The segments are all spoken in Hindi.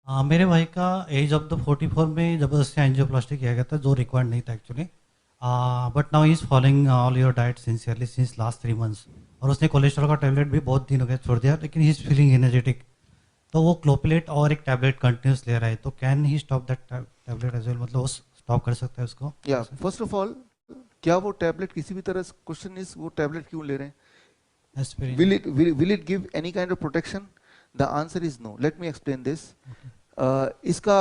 मेरे भाई का एज ऑफ द 44 में ज़बरदस्ती एंजियोप्लास्टी किया गया था, जो रिक्वायर्ड नहीं था actually. But now he is following all your diet sincerely since last 3 months. और उसने कोलेस्ट्रॉल का टैबलेट भी बहुत दिन हो गया छोड़ दिया, लेकिन ही इज़ फीलिंग एनर्जेटिक। तो वो क्लोपिलेट और एक टैबलेट कंटिन्यूस ले रहा है, तो can he stop that tablet as well, मतलब वो स्टॉप कर सकता है उसको या ऐसे? फर्स्ट ऑफ ऑल, क्या वो टैबलेट किसी भी तरह, क्वेश्चन इज वो टैबलेट क्यों ले रहे हैं? Aspirin. Will it give any kind of protection? The answer is no. Let me explain this. इसका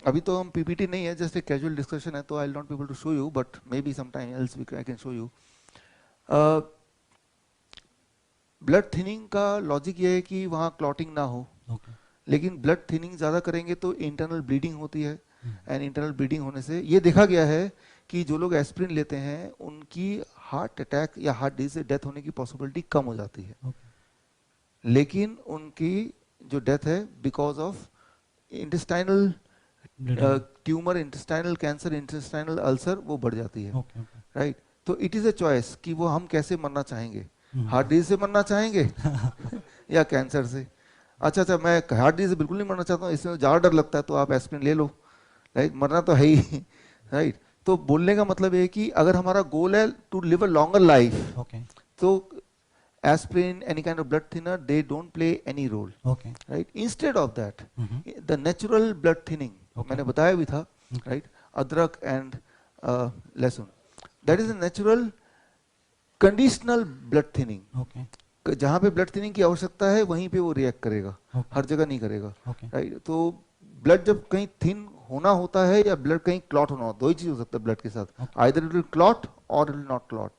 अभी तो हम पीपीटी नहीं है, जस्ट एक कैजुअल डिस्कशन है, तो I will not be able to show you, but may be some time else I can show you. Blood thinning का लॉजिक ये है कि वहाँ क्लॉटिंग ना हो, ओके। लेकिन ब्लड थिनिंग ज़्यादा करेंगे तो इंटरनल ब्लीडिंग होती है, एंड इंटरनल ब्लीडिंग होने से ये देखा गया है कि जो लोग एस्पिरिन लेते हैं उनकी हार्ट अटैक या हार्ट डिजीज से डेथ होने की पॉसिबिलिटी कम हो जाती है, लेकिन उनकी जो डेथ है because of intestinal tumour, intestinal cancer, intestinal ulcer, वो बढ़ जाती है। ओके। ओके। राइट? तो इट इज़ अ चॉइस कि वो हम कैसे मरना चाहेंगे, हार्ट डिजीज से मरना चाहेंगे या कैंसर से। अच्छा अच्छा, मैं हार्ट डिजीज से बिल्कुल नहीं मरना चाहता हूँ, इसमें ज़्यादा डर लगता है, तो आप एस्पिरिन ले लो। राइट? मरना तो है ही। राइट? तो बोलने का मतलब है कि अगर हमारा गोल है to live a longer life, okay. तो aspirin, any kind of blood thinner, they don't play any role. Okay. Right? Instead of that, the natural blood thinning, okay. मैंने बताया भी था, ओके। right? अदरक and लहसुन, that is a natural conditional blood thinning. Okay. जहाँ पे ब्लड थिनिंग की आवश्यकता है वहीं पे वो रिएक्ट करेगा, ओके। हर जगह नहीं करेगा। ओके। राइट? तो ब्लड जब कहीं थिन होना होता है या ब्लड कहीं क्लॉट होना होता है, दो ही चीज हो सकता है ब्लड के साथ, आइदर इट विल क्लॉट और it will not clot.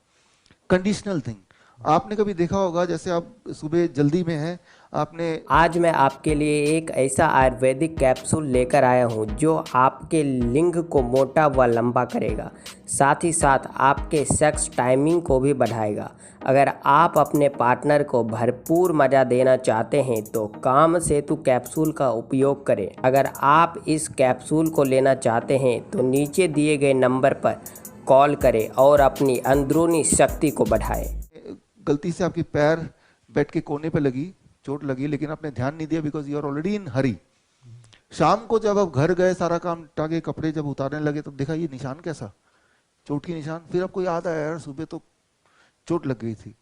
Conditional thing. आपने कभी देखा होगा, जैसे आप सुबह जल्दी में हैं, आपने आज मैं आपके लिए एक ऐसा आयुर्वेदिक कैप्सूल लेकर आया हूँ जो आपके लिंग को मोटा व लंबा करेगा, साथ ही साथ आपके सेक्स टाइमिंग को भी बढ़ाएगा। अगर आप अपने पार्टनर को भरपूर मज़ा देना चाहते हैं तो काम सेतु कैप्सूल का उपयोग करें। अगर आप इस कैप्सूल को लेना चाहते हैं तो नीचे दिए गए नंबर पर कॉल करें और अपनी अंदरूनी शक्ति को बढ़ाएं। गलती से आपकी पैर बेड के कोने पे लगी, चोट लगी, लेकिन आपने ध्यान नहीं दिया because you are already in hurry. शाम को जब आप घर गए, सारा काम टाके कपड़े जब उतारने लगे, तब देखा ये निशान कैसा, चोट की निशान। फिर आपको याद आया यार सुबह तो चोट लग गई थी।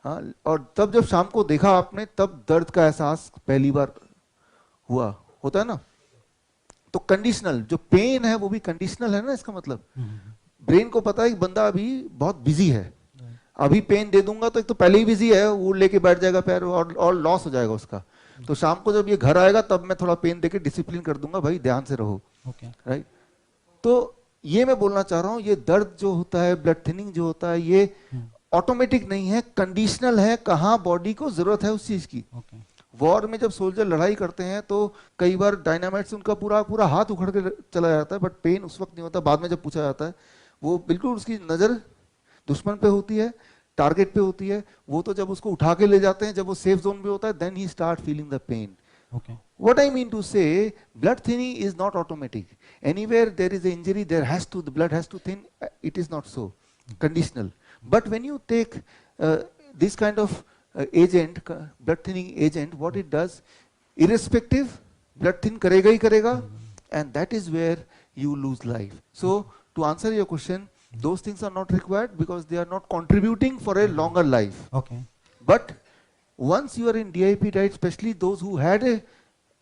हाँ, और तब जब शाम को देखा आपने, तब दर्द का एहसास पहली बार हुआ। होता है ना? तो कंडीशनल जो पेन है वो भी कंडीशनल है ना, इसका मतलब ब्रेन को पता है कि बंदा अभी बहुत बिजी है, अभी पेन दे दूंगा तो एक तो पहले ही बिजी है, वो लेके बैठ जाएगा पैर और लॉस हो जाएगा उसका। तो शाम को जब ये घर आएगा तब मैं थोड़ा पेन देके डिसिप्लिन कर दूंगा, भाई ध्यान से रहो। राइट? तो ये मैं बोलना चाह रहा हूँ, ये दर्द जो होता है, ब्लड थिनिंग जो होता है, ये ऑटोमेटिक नहीं है, कंडीशनल है, कहाँ बॉडी को जरूरत है उस चीज की। वॉर में जब सोल्जर लड़ाई करते हैं तो कई बार डायनामाइट से उनका पूरा पूरा हाथ उखड़ के चला जाता है, बट पेन उस वक्त नहीं होता। बाद में जब पूछा जाता है, वो बिल्कुल उसकी नजर दुश्मन पे होती है, टारगेट पे होती है। वो तो जब उसको उठा के ले जाते हैं, जब वो सेफ जोन पे होता है, then he start feeling the pain. What I mean to say, blood thinning is not automatic. Anywhere there is an injury, the blood has to thin. It is not so. Conditional. But when you take this kind of agent, blood thinning agent, what it does, irrespective, blood thin karega hi karega, and that is where you lose life. So to answer your question, those things are not required because they are not contributing for a longer life. Okay. But once you are in DIP diet, especially those who had a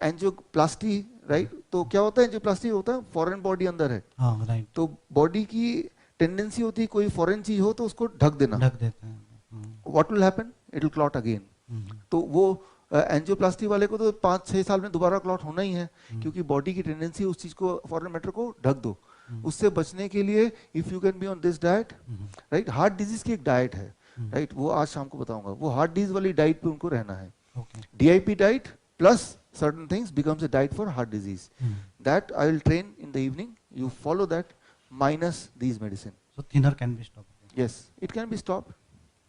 angioplasty, right? तो क्या होता है एंजियोप्लास्टी? होता है फॉरेन बॉडी अंदर है, राइट। तो बॉडी की टेंडेंसी होती है कोई फॉरेन चीज हो तो उसको ढक देना। ढक देते हैं। What will happen? It will clot again. तो वो एंजियोप्लास्टी वाले को तो 5-6 साल में दोबारा क्लॉट होना ही है, क्योंकि बॉडी की टेंडेंसी उस चीज को, फॉरेन मैटर को ढक दो। उससे बचने के लिए if you can be on this diet, right? Heart disease की एक डाइट है, राइट? वो आज शाम को बताऊंगा। वो हार्ट डिजीज वाली डाइट पे उनको रहना है। DIP diet plus certain things becomes a diet for heart disease. That I will train in the evening. You follow that minus these medicine. So thinner can be stopped. Yes, it can be stopped.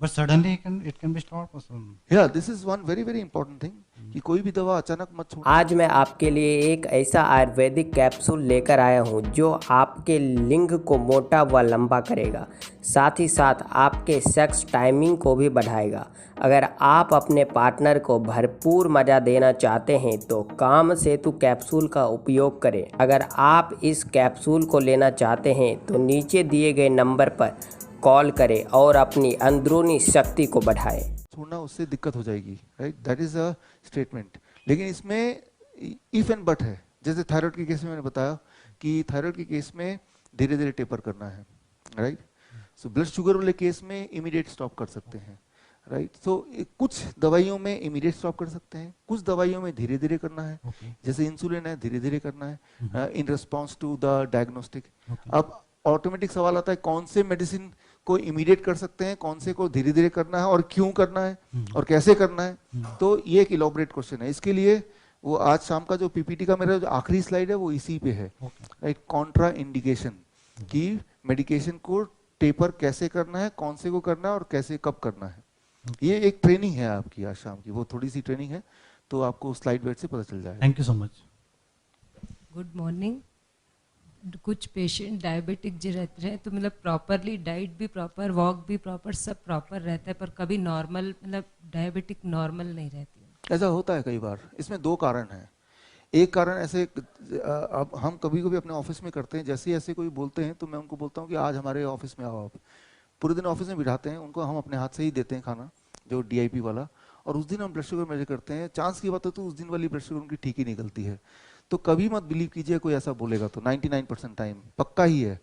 But suddenly it can be stopped or some. Yeah, this is one very very important thing. कि कोई भी दवा अचानक मत छोड़ना। आज मैं आपके लिए एक ऐसा आयुर्वेदिक कैप्सूल लेकर आया हूँ जो आपके लिंग को मोटा व लंबा करेगा, साथ ही साथ आपके सेक्स टाइमिंग को भी बढ़ाएगा। अगर आप अपने पार्टनर को भरपूर मज़ा देना चाहते हैं तो काम सेतु कैप्सूल का उपयोग करें। अगर आप इस कैप्सूल को लेना चाहते हैं तो नीचे दिए गए नंबर पर कॉल करें और अपनी अंदरूनी शक्ति को बढ़ाएं। छोड़ना उससे दिक्कत हो जाएगी, right, that is a statement. लेकिन इसमें इफ एंड बट है। जैसे थायराइड के केस में मैंने बताया कि थायराइड के केस में धीरे धीरे टेपर करना है, राइट। सो ब्लड शुगर वाले केस में इमीडिएट स्टॉप कर सकते हैं, राइट। सो कुछ दवाइयों में इमीडिएट स्टॉप कर सकते हैं, कुछ दवाइयों में धीरे धीरे करना है। जैसे इंसुलिन है, धीरे धीरे करना है in response to the diagnostic. अब ऑटोमेटिक सवाल आता है कौन से मेडिसिन को इमीडिएट कर सकते हैं, कौन से को धीरे धीरे करना है और क्यों करना है और कैसे करना है। तो ये एक इलॉबरेट क्वेश्चन है। इसके लिए वो आज शाम का जो पीपीटी का मेरा जो आखिरी स्लाइड है वो इसी पे है, राइट। कॉन्ट्रा इंडिकेशन कि मेडिकेशन को टेपर कैसे करना है, कौन से को करना है और कैसे कब करना है। ये एक ट्रेनिंग है आपकी आज शाम की, वो थोड़ी सी ट्रेनिंग है, तो आपको स्लाइड वेट से पता चल जाएगा। Thank you so much. Good morning. कुछ पेशेंट डायबिटिक जो रहते हैं तो मतलब प्रॉपरली डाइट भी प्रॉपर, वॉक भी प्रॉपर, सब प्रॉपर रहता है, पर कभी नॉर्मल मतलब डायबिटिक नॉर्मल नहीं रहती है। ऐसा होता है कई बार। इसमें दो कारण हैं। एक कारण ऐसे अब हम कभी कभी अपने ऑफिस में करते हैं, जैसे ऐसे कोई बोलते हैं तो मैं उनको बोलता हूँ कि आज हमारे ऑफिस में आओ। आप पूरे दिन ऑफिस में बिठाते हैं उनको, हम अपने हाथ से ही देते हैं खाना, जो DIP वाला, और उस दिन हम ब्लड शुगर मेजर करते हैं। चांस की बात है तो उस दिन वाली ब्लड शुगर उनकी ठीक ही निकलती है। तो कभी मत बिलीव कीजिए कोई ऐसा बोलेगा तो, 99% टाइम पक्का ही है।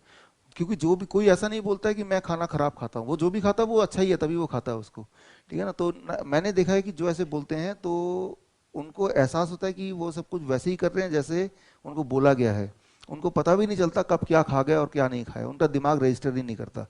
क्योंकि जो भी कोई ऐसा नहीं बोलता है कि मैं खाना खराब खाता हूँ, वो जो भी खाता है वो अच्छा ही है, तभी वो खाता है उसको, ठीक है ना। तो मैंने देखा है कि जो ऐसे बोलते हैं तो उनको एहसास होता है कि वो सब कुछ वैसे ही कर रहे हैं जैसे उनको बोला गया है। उनको पता भी नहीं चलता कब क्या खा गया और क्या नहीं खाया, उनका दिमाग रजिस्टर ही नहीं करता।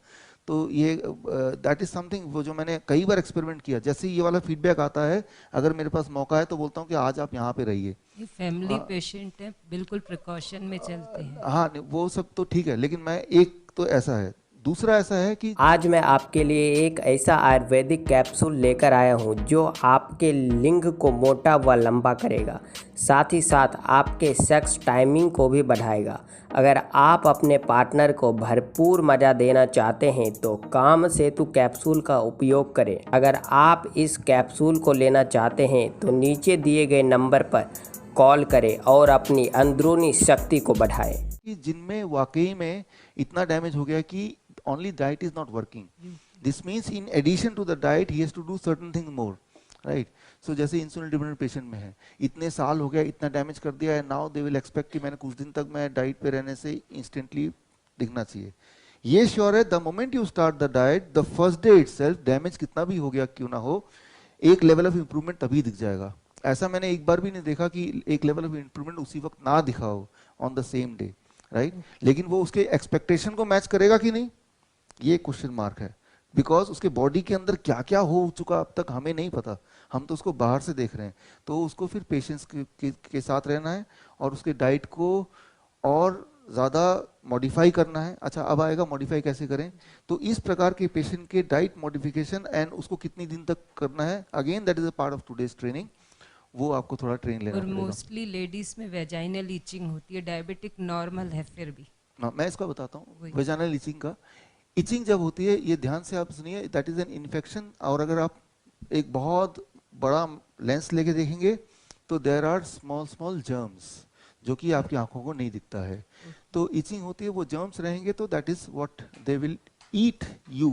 तो ये दैट इज समथिंग वो जो मैंने कई बार एक्सपेरिमेंट किया। जैसे ये वाला फीडबैक आता है, अगर मेरे पास मौका है तो बोलता हूँ कि आज आप यहाँ पे रहिए। ये फैमिली पेशेंट है, बिल्कुल प्रिकॉशन में चलते हैं। हाँ, वो सब तो ठीक है, लेकिन मैं एक तो ऐसा है, दूसरा ऐसा है कि आज मैं आपके लिए एक ऐसा आयुर्वेदिक कैप्सूल लेकर आया हूँ जो आपके लिंग को मोटा व लंबा करेगा, साथ ही साथ आपके सेक्स टाइमिंग को भी बढ़ाएगा। अगर आप अपने पार्टनर को भरपूर मज़ा देना चाहते हैं तो काम सेतु कैप्सूल का उपयोग करें। अगर आप इस कैप्सूल को लेना चाहते हैं तो नीचे दिए गए नंबर पर कॉल करें और अपनी अंदरूनी शक्ति को बढ़ाएं। जिनमें वाकई में इतना डैमेज हो गया कि only diet is not working. This means in addition to the diet he has to do certain things more, right? So जैसे इंसुलिन डिपेंडेंट पेशेंट में है, इतने साल हो गया, इतना डैमेज कर दिया है, नाउ दे विल एक्सपेक्ट कि मैंने कुछ दिन तक मैं डाइट पे रहने से इंस्टेंटली दिखना चाहिए। ये श्योर है the moment you start the diet, the first day itself, damage कितना भी हो गया क्यों ना हो, एक लेवल ऑफ इंप्रूवमेंट तभी दिख जाएगा। ऐसा मैंने एक बार भी नहीं देखा कि एक लेवल ऑफ इंप्रूवमेंट उसी वक्त ना दिखा हो on the same day, right. लेकिन वो उसके एक्सपेक्टेशन को मैच करेगा कि नहीं, ये क्वेश्चन मार्क है। बिकॉज उसके बॉडी के अंदर क्या क्या हो चुका अब तक हमें नहीं पता, हम तो उसको बाहर से देख रहे हैं। तो उसको फिर पेशेंस के साथ रहना है और उसके डाइट को और ज़्यादा मॉडिफाई करना है। अच्छा, अब आएगा मॉडिफाई कैसे करें। तो इस प्रकार के पेशेंट के डाइट मॉडिफिकेशन एंड उसको कितनी दिन तक करना है, again that is a part of today's training, वो आपको थोड़ा ट्रेन लेना और पड़ेगा। मोस्टली लेडीज में वेजाइनल ईचिंग होती है, डायबिटिक नॉर्मल है फिर भी। मैं इसका बताता हूँ वेजाइनल ईचिंग का। इचिंग जब होती है, ये ध्यान से आप सुनिए, दैट इज एन इन्फेक्शन। और अगर आप एक बहुत बड़ा लेंस लेके देखेंगे तो there are small small germs जो कि आपकी आंखों को नहीं दिखता है। तो इचिंग होती है, वो जर्म्स रहेंगे तो that is what they will eat you,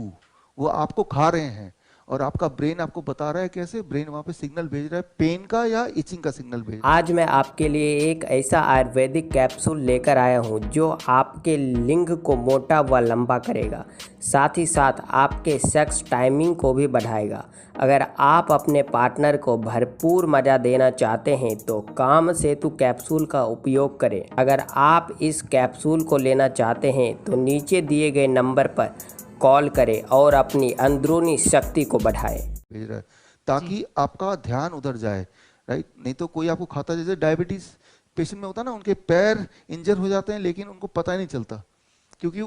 वो आपको खा रहे हैं। और आपका ब्रेन आपको बता रहा है कैसे, ब्रेन वहाँ पे सिग्नल भेज रहा है, पेन का या इचिंग का सिग्नल भेज रहा है। आज मैं आपके लिए एक ऐसा आयुर्वेदिक कैप्सूल लेकर आया हूँ जो आपके लिंग को मोटा व लंबा करेगा, साथ ही साथ आपके सेक्स टाइमिंग को भी बढ़ाएगा। अगर आप अपने पार्टनर को भरपूर मज़ा देना चाहते हैं तो काम सेतु कैप्सूल का उपयोग करें। अगर आप इस कैप्सूल को लेना चाहते हैं तो नीचे दिए गए नंबर पर कॉल करें और अपनी अंदरूनी शक्ति को बढ़ाएं। भेज रहा है ताकि आपका ध्यान उधर जाए, राइट। नहीं तो कोई आपको खाता, जैसे डायबिटीज पेशेंट में होता है ना, उनके पैर इंजर हो जाते हैं लेकिन उनको पता ही नहीं चलता क्योंकि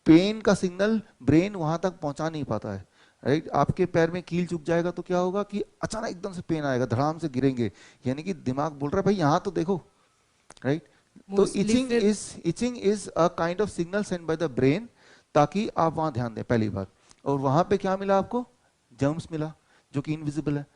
पेन का सिग्नल ब्रेन वहां तक पहुंचा नहीं पाता है, राइट। आपके पैर में कील चुक जाएगा तो क्या होगा कि अचानक एकदम से पेन आएगा, धड़ाम से गिरेंगे, यानी कि दिमाग बोल रहा है भाई यहाँ तो देखो, राइट। तो itching is a kind of signal send by the brain, ताकि आप वहां ध्यान दें, पहली बात। और वहां पे क्या मिला आपको? जर्म्स मिला जो कि इनविजिबल है।